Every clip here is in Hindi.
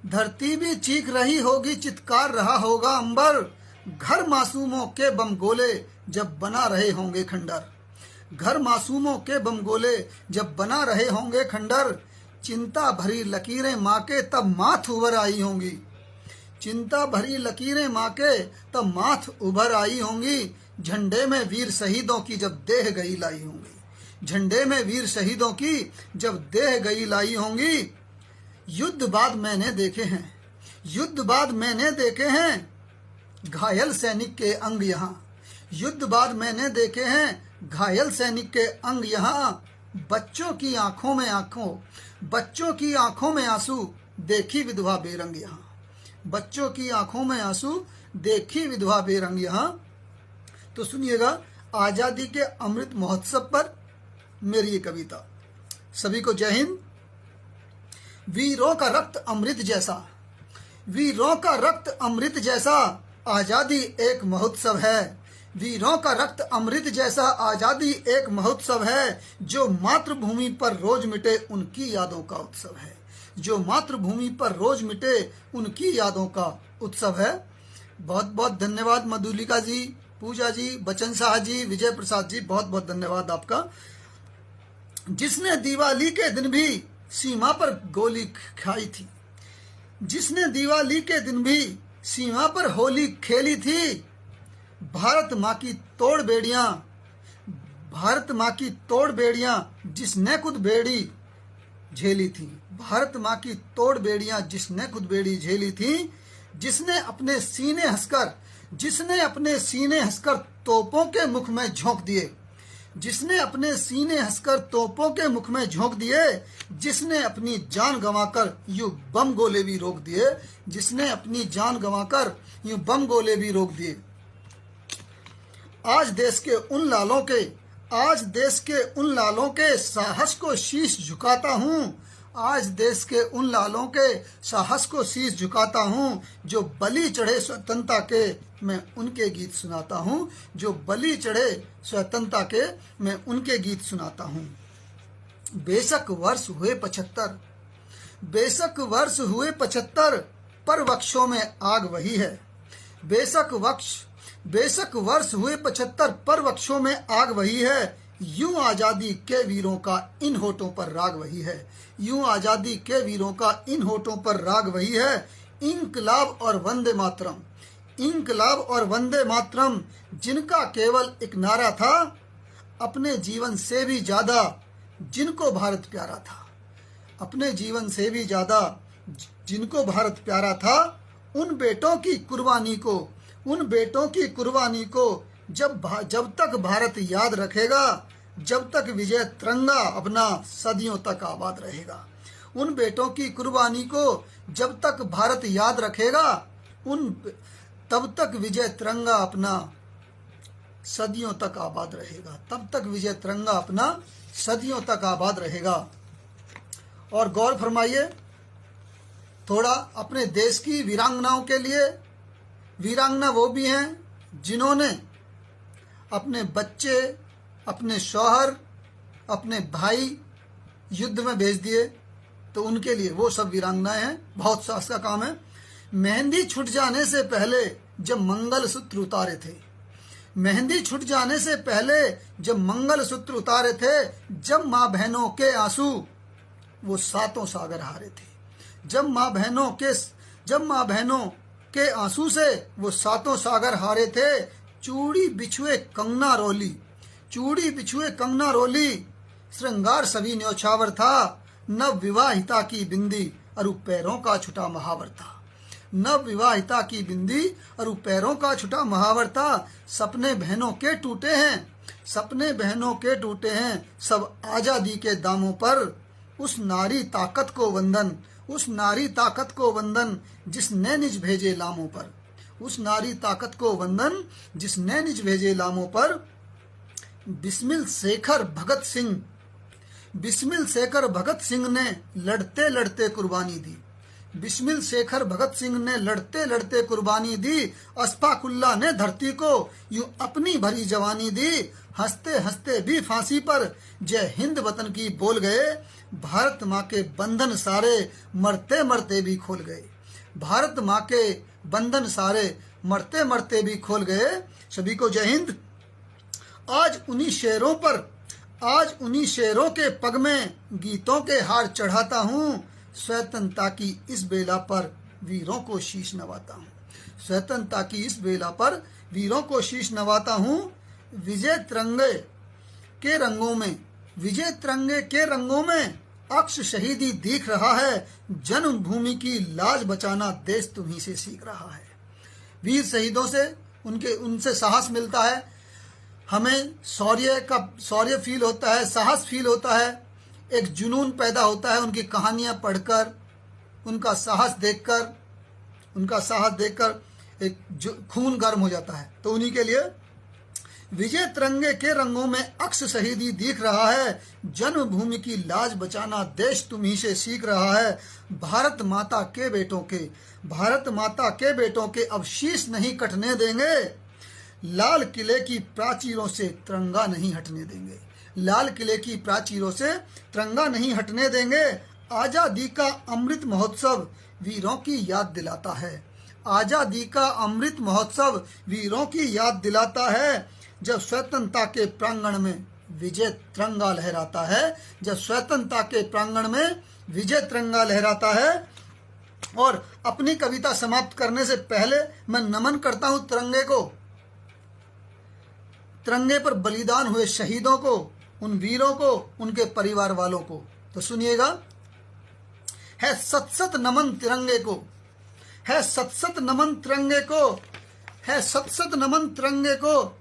धरती भी चीख रही होगी, चित्कार रहा होगा अंबर। घर मासूमों के बम गोले जब बना रहे होंगे खंडर। घर मासूमों के बम गोले जब बना रहे होंगे खंडर। चिंता भरी लकीरें माँ के तब माथ उभर आई होंगी। चिंता भरी लकीरें माँ के तब माथ उभर आई होंगी। झंडे में वीर शहीदों की जब देह गई लाई होंगी। झंडे में वीर शहीदों की जब देह गई लाई होंगी। युद्ध बाद मैंने देखे हैं, युद्ध बाद मैंने देखे हैं घायल सैनिक के अंग यहाँ। युद्ध बाद मैंने देखे हैं घायल सैनिक के अंग यहाँ। बच्चों की आंखों में आंखों, बच्चों की आंखों में आंसू, देखी विधवा बेरंग यहाँ। बच्चों की आंखों में आंसू, देखी विधवा बेरंग यहाँ। तो सुनिएगा आजादी के अमृत महोत्सव पर मेरी ये कविता। सभी को जय हिंद। वीरों का रक्त अमृत जैसा, वीरों का रक्त अमृत जैसा आजादी एक महोत्सव है। वीरों का रक्त अमृत जैसा आजादी एक महोत्सव है। जो मातृभूमि पर रोज मिटे उनकी यादों का उत्सव है। जो मातृभूमि पर रोज मिटे उनकी यादों का उत्सव है। बहुत बहुत धन्यवाद मधुलिका जी, पूजा जी, बच्चन शाह जी, विजय प्रसाद जी, बहुत बहुत धन्यवाद आपका। जिसने दिवाली के दिन भी सीमा पर गोली खाई थी, जिसने दिवाली के दिन भी सीमा पर होली खेली थी। भारत माँ की तोड़ बेड़ियां, भारत माँ की तोड़ बेड़ियां जिसने खुद बेड़ी झेली थी। भारत माँ की तोड़ बेड़ियां जिसने खुद बेड़ी झेली थी। जिसने अपने सीने हंसकर, जिसने अपने सीने हंसकर तोपों के मुख में झोंक दिए। जिसने अपने सीने हंसकर तोपों के मुख में झोंक दिए। जिसने अपनी जान गंवाकर यूं बम गोले भी रोक दिए। जिसने अपनी जान गंवाकर यूं बम गोले भी रोक दिए। आज देश के उन लालों के, आज देश के उन लालों के साहस को शीश झुकाता हूँ। आज देश के उन लालों के साहस को शीश झुकाता हूँ। जो बलि चढ़े स्वतंत्रता के मैं उनके गीत सुनाता हूँ। जो बलि चढ़े स्वतंत्रता के मैं उनके गीत सुनाता हूँ। बेशक वर्ष हुए 75, बेशक वर्ष हुए 75, पर वक्षों में आग वही है। बेशक वर्ष हुए 75, पर वक्षों में आग वही है। यूं आजादी के वीरों का इन होठों पर राग वही है। यूं आजादी के वीरों का इन होठों पर राग वही है। इंकलाब और वंदे मातरम, इंकलाब और वंदे मातरम जिनका केवल एक नारा था। अपने जीवन से भी ज्यादा जिनको भारत प्यारा था। अपने जीवन से भी ज्यादा जिनको भारत प्यारा था। उन बेटों की कुर्बानी को, उन बेटों की कुर्बानी को जब तक भारत याद रखेगा, जब तक विजय तिरंगा अपना सदियों तक आबाद रहेगा। उन बेटों की कुर्बानी को जब तक भारत याद रखेगा, तब तक विजय तिरंगा अपना सदियों तक आबाद रहेगा। तब तक विजय तिरंगा अपना सदियों तक आबाद रहेगा। और गौर फरमाइए थोड़ा अपने देश की वीरांगनाओं के लिए। वीरांगना वो भी हैं जिन्होंने अपने बच्चे, अपने शौहर, अपने भाई युद्ध में भेज दिए, तो उनके लिए वो सब वीरांगनाएं हैं। बहुत साहस का काम है। मेहंदी छूट जाने से पहले जब मंगलसूत्र उतारे थे, मेहंदी छूट जाने से पहले जब मंगलसूत्र उतारे थे। जब माँ बहनों के आंसू वो सातों सागर हारे थे। जब माँ बहनों के आंसू से वो सातों सागर हारे थे। चूड़ी बिछुए कंगना रोली, चूड़ी बिछुए कंगना रोली, श्रृंगार सभी न्योछावर था। नव विवाहिता की बिंदी अरु पैरों का छुटा महावर था। नव विवाहिता की बिंदी अरु पैरों का छुटा महावर था। सपने बहनों के टूटे हैं, सपने बहनों के टूटे हैं सब आजादी के दामों पर। उस नारी ताकत को वंदन, उस नारी ताकत को वंदन जिसने निज भेजे लामों पर। उस नारी ताकत को वंदन जिसने निज भेजे लामों पर। बिस्मिल शेखर भगत सिंह, बिस्मिल शेखर भगत सिंह ने लड़ते लड़ते कुर्बानी दी। बिस्मिल शेखर भगत सिंह ने लड़ते लड़ते कुर्बानी दी। अशफाकुल्लाह ने धरती को यूं अपनी भरी जवानी दी। हंसते हंसते भी फांसी पर जय हिंद वतन की बोल गए। भारत माँ के बंधन सारे मरते मरते भी खोल गए। भारत माँ के बंधन सारे मरते मरते भी खोल गए। सभी को जय हिंद। आज उन्हीं शेरों के पग में गीतों के हार चढ़ाता हूँ। स्वतंत्रता की इस बेला पर वीरों को शीश नवाता हूँ। स्वतंत्रता की इस बेला पर वीरों को शीश नवाता हूँ। विजय तिरंगे के रंगों में अक्ष शहीदी दिख रहा है। जन्मभूमि की लाज बचाना देश तुम्ही से सीख रहा है। वीर शहीदों से उनसे साहस मिलता है। हमें शौर्य फील होता है, साहस फील होता है, एक जुनून पैदा होता है उनकी कहानियां पढ़कर, उनका साहस देखकर एक खून गर्म हो जाता है। तो उन्हीं के लिए विजय तिरंगे के रंगों में अक्ष शहीदी दिख रहा है। जन्मभूमि की लाज बचाना देश तुम्ही से सीख रहा है। भारत माता के बेटों के अब शीश नहीं कटने देंगे। लाल किले की प्राचीरों से तिरंगा नहीं हटने देंगे। लाल किले की प्राचीरों से तिरंगा नहीं हटने देंगे। आजादी का अमृत महोत्सव वीरों की याद दिलाता है। आजादी का अमृत महोत्सव वीरों की याद दिलाता है। जब स्वतंत्रता के प्रांगण में विजय तिरंगा लहराता है। जब स्वतंत्रता के प्रांगण में विजय तिरंगा लहराता है। और अपनी कविता समाप्त करने से पहले मैं नमन करता हूं तिरंगे को, तिरंगे पर बलिदान हुए शहीदों को, उन वीरों को, उनके परिवार वालों को। तो सुनिएगा, है सत सत नमन तिरंगे को, है सत सत नमन तिरंगे को, है सत सत नमन तिरंगे को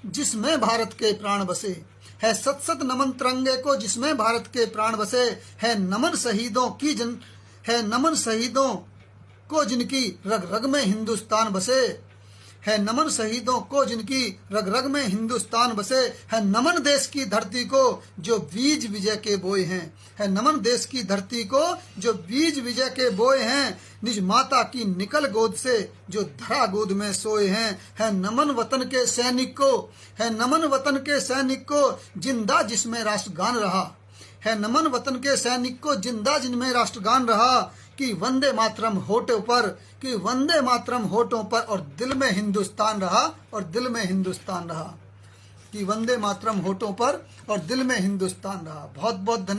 जिसमें भारत के प्राण बसे। है सत सत नमन तिरंगे को जिसमें भारत के प्राण बसे। है नमन शहीदों को जिनकी रग रग में हिंदुस्तान बसे। है नमन शहीदों को जिनकी रग रग में हिंदुस्तान बसे। है नमन देश की धरती को जो बीज विजय के बोए हैं। है नमन देश की धरती को जो बीज विजय के बोए हैं। निज माता की निकल गोद से जो धरा गोद में सोए हैं। है नमन वतन के सैनिक को, है नमन वतन के सैनिक को जिंदा जिसमें राष्ट्रगान रहा। है नमन वतन के सैनिक को जिंदा जिनमें राष्ट्रगान रहा। कि वंदे मातरम होठों पर, कि वंदे मातरम होठों पर और दिल में हिंदुस्तान रहा, और दिल में हिंदुस्तान रहा। कि वंदे मातरम होठों पर और दिल में हिंदुस्तान रहा। बहुत बहुत धन्यवाद।